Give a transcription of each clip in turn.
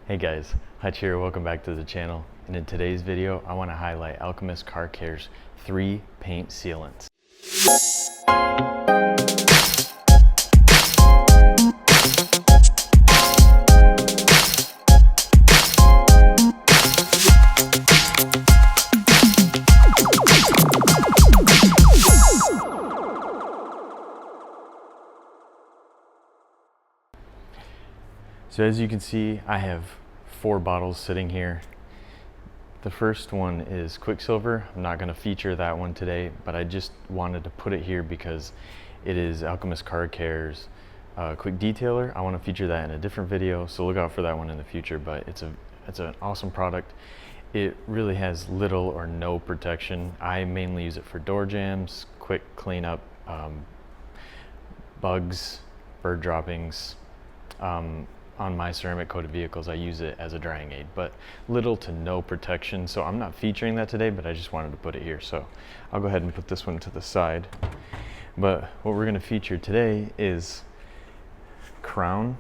Hey guys, Hutch here, welcome back to the channel. And in today's video, I want to highlight Alchemist Car Care's 3 paint sealants. So as you can see, I have 4 bottles sitting here. The first one is Quicksilver. I'm not going to feature that one today, but I just wanted to put it here because it is Alchemist Car Care's quick detailer. I want to feature that in a different video, so look out for that one in the future, but it's an awesome product. It really has little or no protection. I mainly use it for door jams, quick cleanup, bugs, bird droppings. On my ceramic coated vehicles, I use it as a drying aid, but little to no protection. So I'm not featuring that today, but I just wanted to put it here. So I'll go ahead and put this one to the side. But what we're going to feature today is Crowne,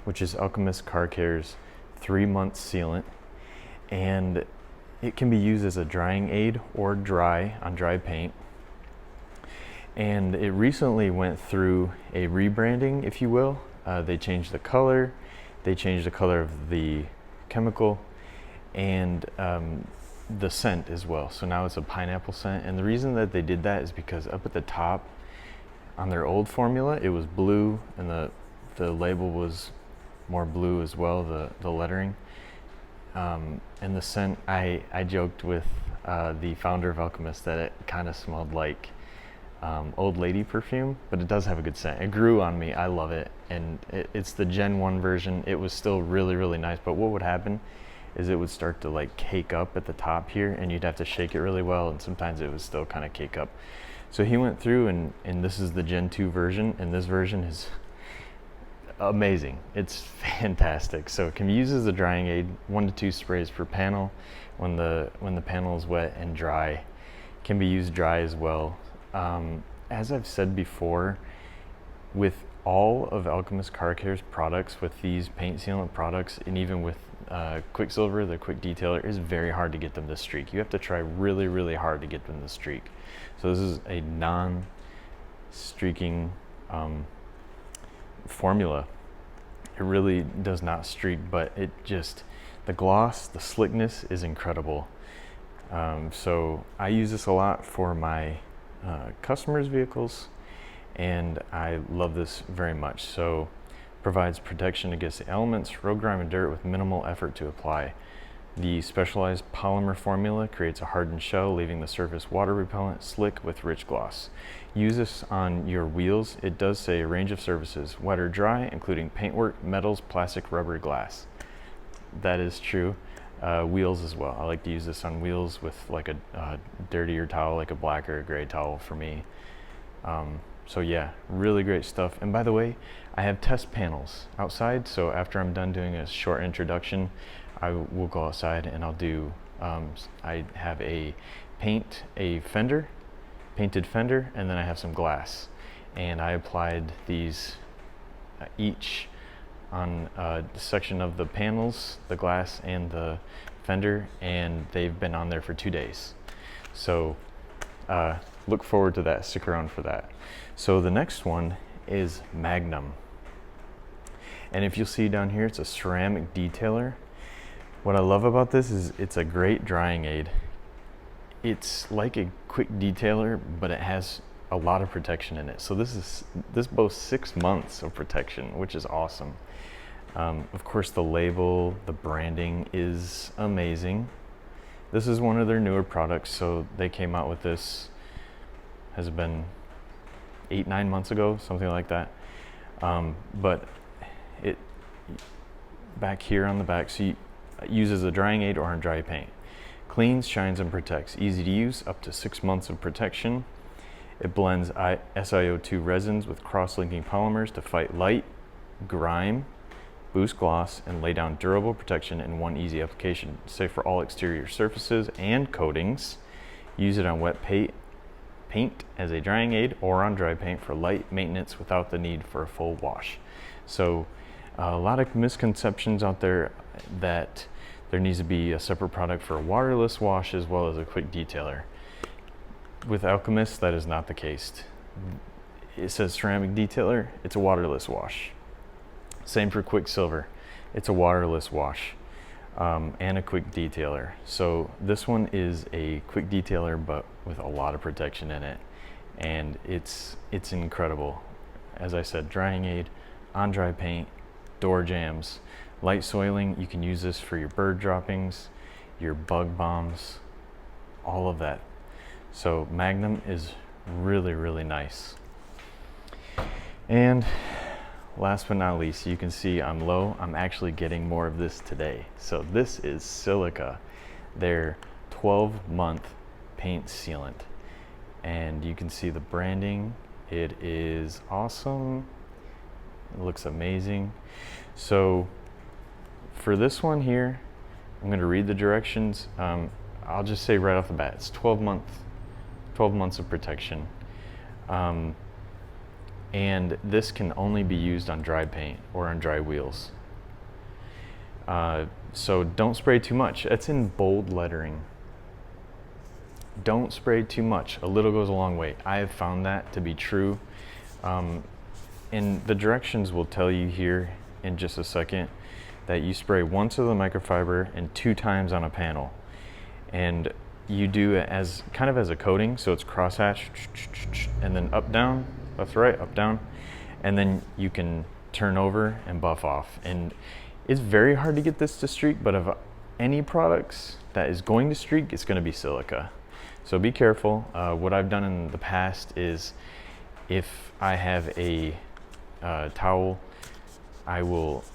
which is Alchemist Car Care's 3-month sealant. And it can be used as a drying aid or dry on dry paint. And it recently went through a rebranding, if you will. They changed the color, they changed the color of the chemical, and the scent as well. So now it's a pineapple scent. And the reason that they did that is because up at the top on their old formula, it was blue, and the label was more blue as well, the lettering. And the scent, I joked with the founder of Alchemist that it kind of smelled like old lady perfume, but it does have a good scent. It grew on me. I love it, and it's the Gen 1 version. It was still really nice, but what would happen is it would start to like cake up at the top here, and you'd have to shake it really well, and sometimes it would still kind of cake up. So he went through, and this is the Gen 2 version, and this version is amazing. It's fantastic. So it can be used as a drying aid, 1 to 2 sprays per panel when the panel is wet and dry. It can be used dry as well. As I've said before, with all of Alchemist Car Care's products, with these paint sealant products, and even with Quicksilver, the quick detailer, it's very hard to get them to streak. You have to try really hard to get them to streak. So this is a non-streaking formula. It really does not streak, but it just, the gloss, the slickness is incredible. So I use this a lot for my customers' vehicles, and I love this very much. So provides protection against the elements, road grime, and dirt with minimal effort to apply. The specialized polymer formula creates a hardened shell, leaving the surface water repellent, slick with rich gloss. Use this on your wheels. It does say a range of surfaces, wet or dry, including paintwork, metals, plastic, rubber, glass. That is true. Wheels as well. I like to use this on wheels with like a dirtier towel, like a black or a gray towel for me. So yeah, really great stuff. And by the way, I have test panels outside, so after I'm done doing a short introduction, I will go outside and I'll do, I have a painted fender, and then I have some glass. And I applied these each on a section of the panels, the glass and the fender, and they've been on there for 2 days. So look forward to that, stick around for that. So the next one is Magnum. And if you'll see down here, it's a ceramic detailer. What I love about this is it's a great drying aid. It's like a quick detailer, but it has a lot of protection in it. So this boasts 6 months of protection, which is awesome. Of course, the label, the branding is amazing. This is one of their newer products, so they came out with this, has been 8-9 months ago, something like that. But it, back here on the back, so it uses a drying aid or on dry paint. Cleans, shines, and protects. Easy to use, up to 6 months of protection. It blends SiO2 resins with cross-linking polymers to fight light, grime, boost gloss, and lay down durable protection in one easy application. Safe for all exterior surfaces and coatings. Use it on wet paint as a drying aid or on dry paint for light maintenance without the need for a full wash. So A lot of misconceptions out there that there needs to be a separate product for a waterless wash as well as a quick detailer. With Alchemist, that is not the case. It says ceramic detailer, it's a waterless wash. Same for Quicksilver, it's a waterless wash and a quick detailer. So this one is a quick detailer but with a lot of protection in it, and it's incredible. As I said, drying aid, on dry paint, door jams, light soiling. You can use this for your bird droppings, your bug bombs, all of that. So Magnum is really, really nice. And last but not least, you can see I'm low. I'm actually getting more of this today. So this is Silica, their 12-month paint sealant. And you can see the branding. It is awesome. It looks amazing. So for this one here, I'm going to read the directions. I'll just say right off the bat, it's 12 months of protection. And this can only be used on dry paint or on dry wheels. So don't spray too much. It's in bold lettering. Don't spray too much. A little goes a long way. I have found that to be true. And the directions will tell you here in just a second that you spray once of the microfiber and 2 times on a panel. And you do it as kind of as a coating, so it's crosshatch, and then up, down, left, right, up, down, and then you can turn over and buff off. And it's very hard to get this to streak, but of any products that is going to streak, it's going to be Silica. So be careful. What I've done in the past is if I have a towel, I will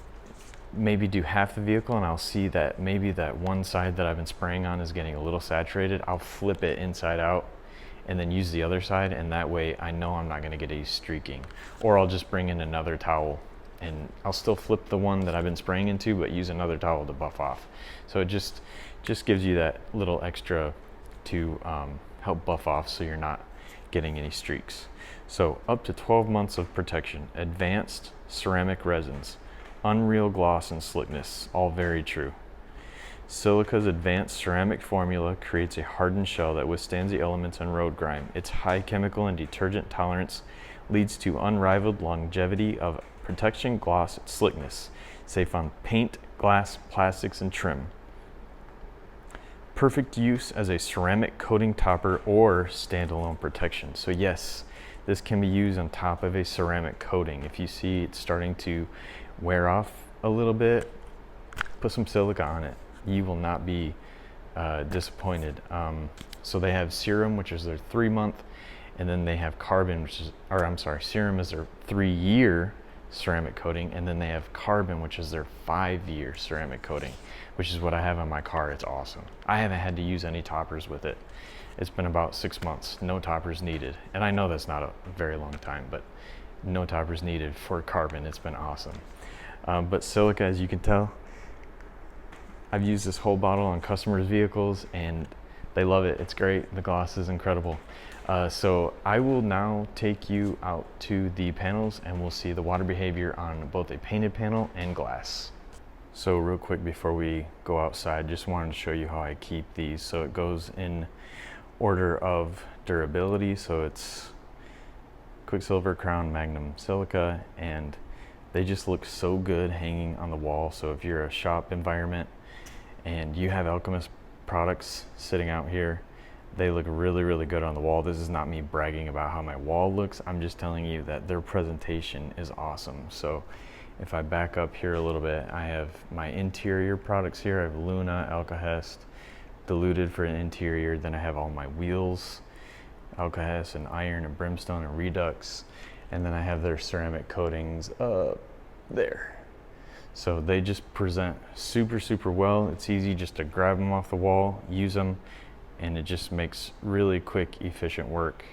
maybe do half the vehicle and I'll see that maybe that one side that I've been spraying on is getting a little saturated. I'll flip it inside out and then use the other side, and that way I know I'm not going to get any streaking. Or I'll just bring in another towel and I'll still flip the one that I've been spraying into but use another towel to buff off. So it just gives you that little extra to help buff off so you're not getting any streaks. So up to 12 months of protection, advanced ceramic resins, unreal gloss and slickness, all very true. Silica's advanced ceramic formula creates a hardened shell that withstands the elements and road grime. Its high chemical and detergent tolerance leads to unrivaled longevity of protection, gloss, and slickness, safe on paint, glass, plastics, and trim. Perfect use as a ceramic coating topper or standalone protection. So yes, this can be used on top of a ceramic coating. If you see it's starting to wear off a little bit, put some Silica on it. You will not be disappointed. So they have serum, which is their 3-month, and then they have carbon, which is, or I'm sorry, serum is their 3-year ceramic coating, and then they have carbon, which is their 5-year ceramic coating, which is what I have on my car. It's awesome. I haven't had to use any toppers with it. It's been about 6 months, no toppers needed. And I know that's not a very long time, but no toppers needed for carbon. It's been awesome. But Silica, as you can tell, I've used this whole bottle on customers' vehicles and they love it. It's great. The gloss is incredible. So I will now take you out to the panels and we'll see the water behavior on both a painted panel and glass. So real quick before we go outside, just wanted to show you how I keep these. So it goes in order of durability. So it's Quicksilver, Crowne, Magnum, Silica, and they just look so good hanging on the wall. So if you're a shop environment and you have Alchemist products sitting out here, they look really, really good on the wall. This is not me bragging about how my wall looks. I'm just telling you that their presentation is awesome. So if I back up here a little bit, I have my interior products here. I have Luna, Alkahest, diluted for an interior. Then I have all my wheels, Alkahest and iron and brimstone and redux. And then I have their ceramic coatings up there. So they just present super, super well. It's easy just to grab them off the wall, use them, and it just makes really quick, efficient work.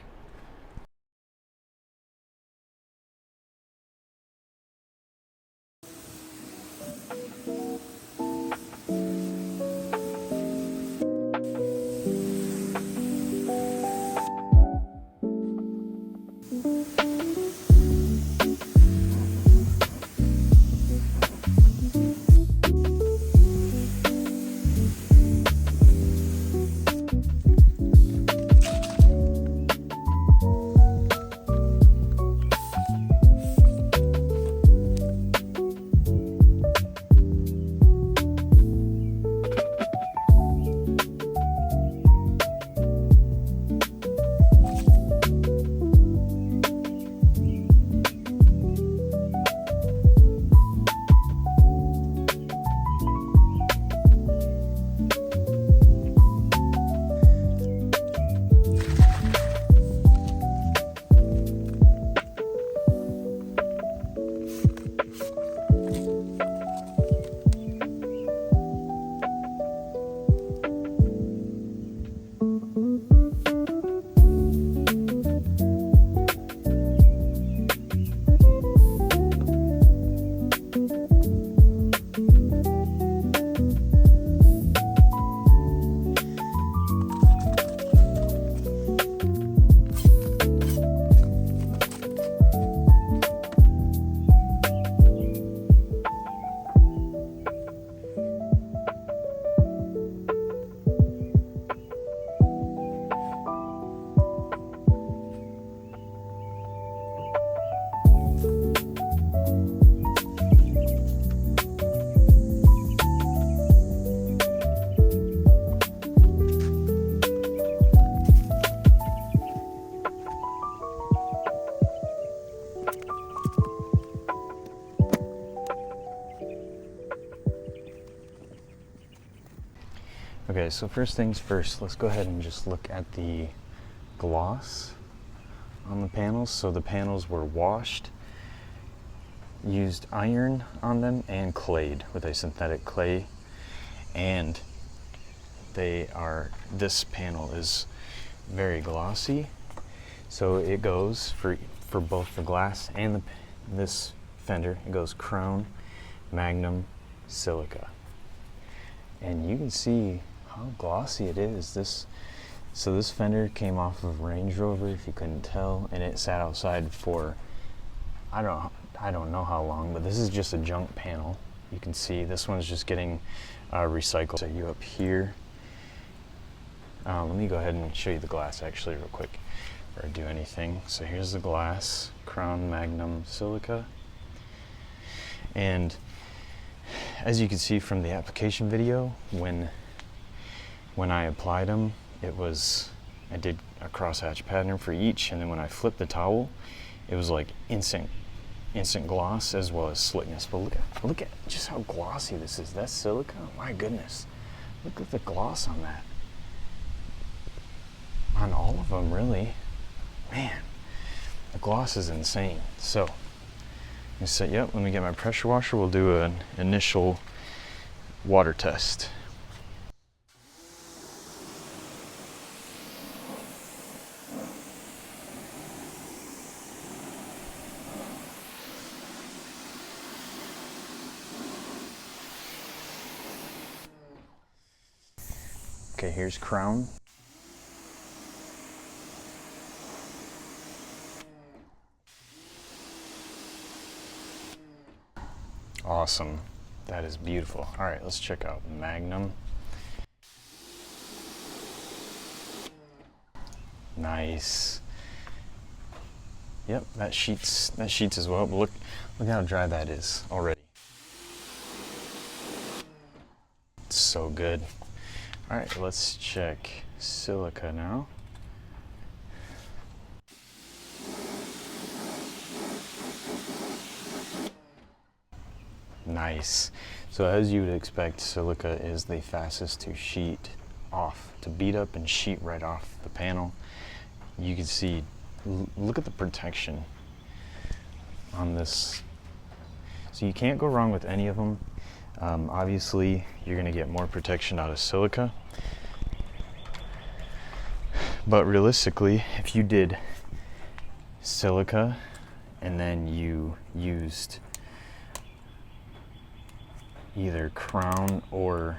Okay, so first things first, let's go ahead and just look at the gloss on the panels. So the panels were washed, used iron on them, and clayed with a synthetic clay. And this panel is very glossy. So it goes for both the glass and this fender, it goes Crowne, Magnum, Silica. And you can see how glossy it is. So this fender came off of Range Rover, if you couldn't tell, and it sat outside for I don't know how long, but this is just a junk panel. You can see this one's just getting recycled. So you up here. Let me go ahead and show you the glass actually real quick before I do anything. So here's the glass, Crowne, Magnum, Silica. And as you can see from the application video, when I applied them, I did a crosshatch pattern for each, and then when I flipped the towel, it was like instant gloss as well as slickness. But look at just how glossy this is. That's silica? My goodness. Look at the gloss on that. On all of them, really. Man, the gloss is insane. So, let me get my pressure washer. We'll do an initial water test. Okay, here's Crowne. Awesome. That is beautiful. All right, let's check out Magnum. Nice. Yep, that sheets as well. But look how dry that is already. It's so good. All right, let's check Silica now. Nice. So as you would expect, Silica is the fastest to sheet off, to beat up and sheet right off the panel. You can see, look at the protection on this. So you can't go wrong with any of them. Obviously, you're going to get more protection out of Silica. But realistically, if you did Silica and then you used either Crowne or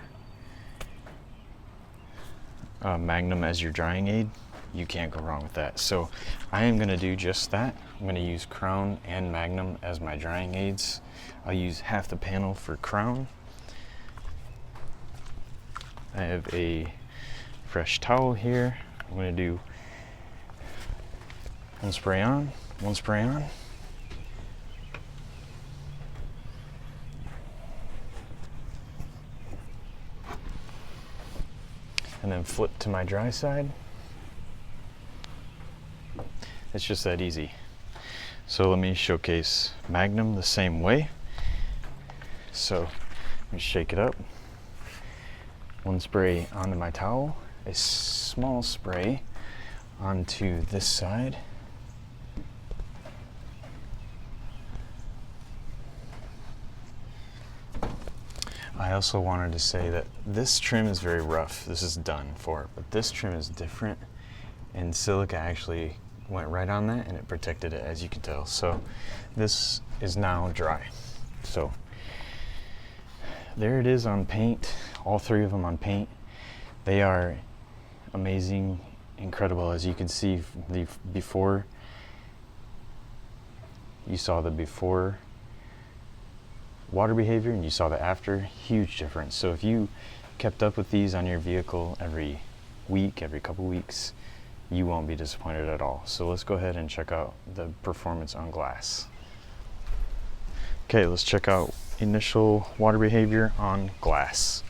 Magnum as your drying aid, you can't go wrong with that. So I am going to do just that. I'm going to use Crowne and Magnum as my drying aids. I'll use half the panel for Crowne. I have a fresh towel here. I'm going to do one spray on, one spray on. And then flip to my dry side. It's just that easy. So let me showcase Magnum the same way. So let me shake it up. One spray onto my towel, a small spray onto this side. I also wanted to say that this trim is very rough. This is done for, but this trim is different, and Silica actually went right on that and it protected it, as you can tell. So this is now dry. So there it is on paint, all three of them on paint. They are amazing, incredible. As you can see, the before, you saw the before water behavior and you saw the after, huge difference. So if you kept up with these on your vehicle every week, every couple weeks, you won't be disappointed at all. So let's go ahead and check out the performance on glass. Okay, let's check out initial water behavior on glass.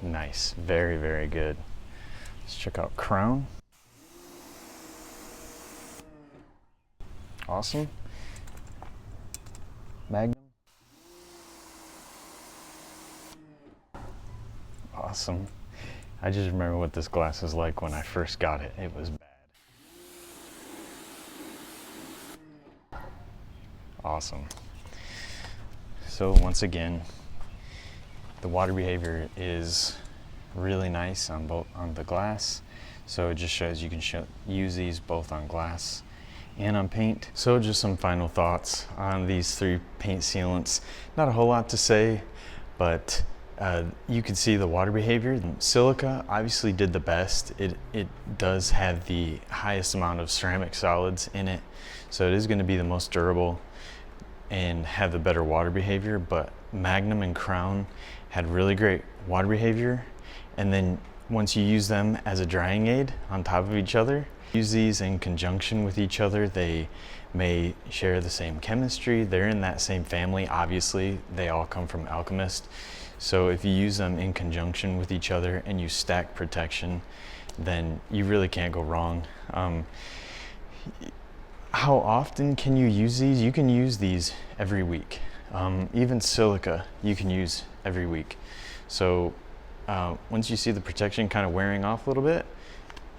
Nice, very, very good. Let's check out Crowne. Awesome. Magnum. Awesome. I just remember what this glass was like when I first got it. It was bad. Awesome. So once again, the water behavior is really nice on the glass. So it just shows you can use these both on glass and on paint. So just some final thoughts on these 3 paint sealants. Not a whole lot to say, but you can see the water behavior. Silica obviously did the best. It does have the highest amount of ceramic solids in it, so it is going to be the most durable and have the better water behavior. But Magnum and Crowne had really great water behavior, and then once you use them as a drying aid on top of each other, use these in conjunction with each other, they may share the same chemistry. They're in that same family. Obviously, they all come from Alchemist. So if you use them in conjunction with each other and you stack protection, then you really can't go wrong. How often can you use these? You can use these every week. Even silica you can use every week. So once you see the protection kind of wearing off a little bit,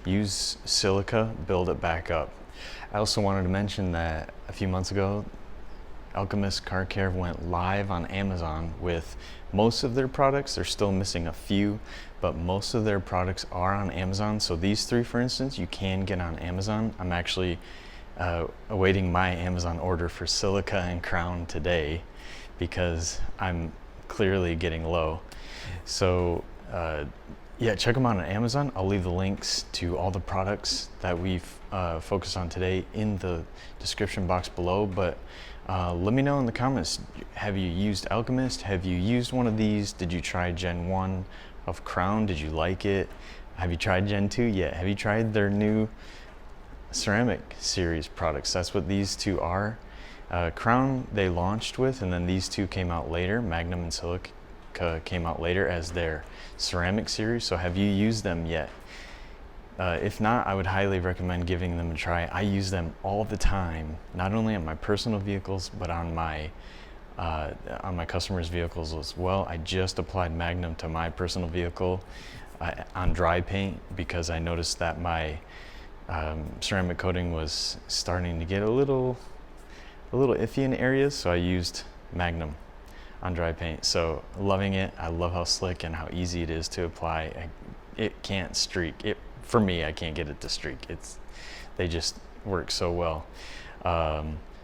use silica, build it back up. I also wanted to mention that a few months ago, Alchemist Car Care went live on Amazon with most of their products. They're still missing a few, but most of their products are on Amazon. So these 3, for instance, you can get on Amazon. I'm actually awaiting my Amazon order for Silica and Crowne today because I'm clearly getting low. So yeah, check them out on Amazon. I'll leave the links to all the products that we've focused on today in the description box below. But let me know in the comments, have you used Alchemist? Have you used one of these? Did you try Gen 1 of Crowne? Did you like it? Have you tried Gen 2 yet? Have you tried their new ceramic series products? That's what these 2 are. Crowne they launched with, and then these 2 came out later. Magnum and Silica came out later as their ceramic series. So have you used them yet? If not, I would highly recommend giving them a try. I use them all the time, not only on my personal vehicles, but on my customers' vehicles as well. I just applied Magnum to my personal vehicle on dry paint because I noticed that my ceramic coating was starting to get a little iffy in areas, so I used Magnum on dry paint. So loving it. I love how slick and how easy it is to apply. It can't streak. For me, I can't get it to streak. They just work so well.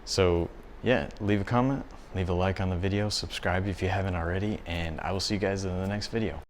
So yeah, leave a comment, leave a like on the video, subscribe if you haven't already, and I will see you guys in the next video.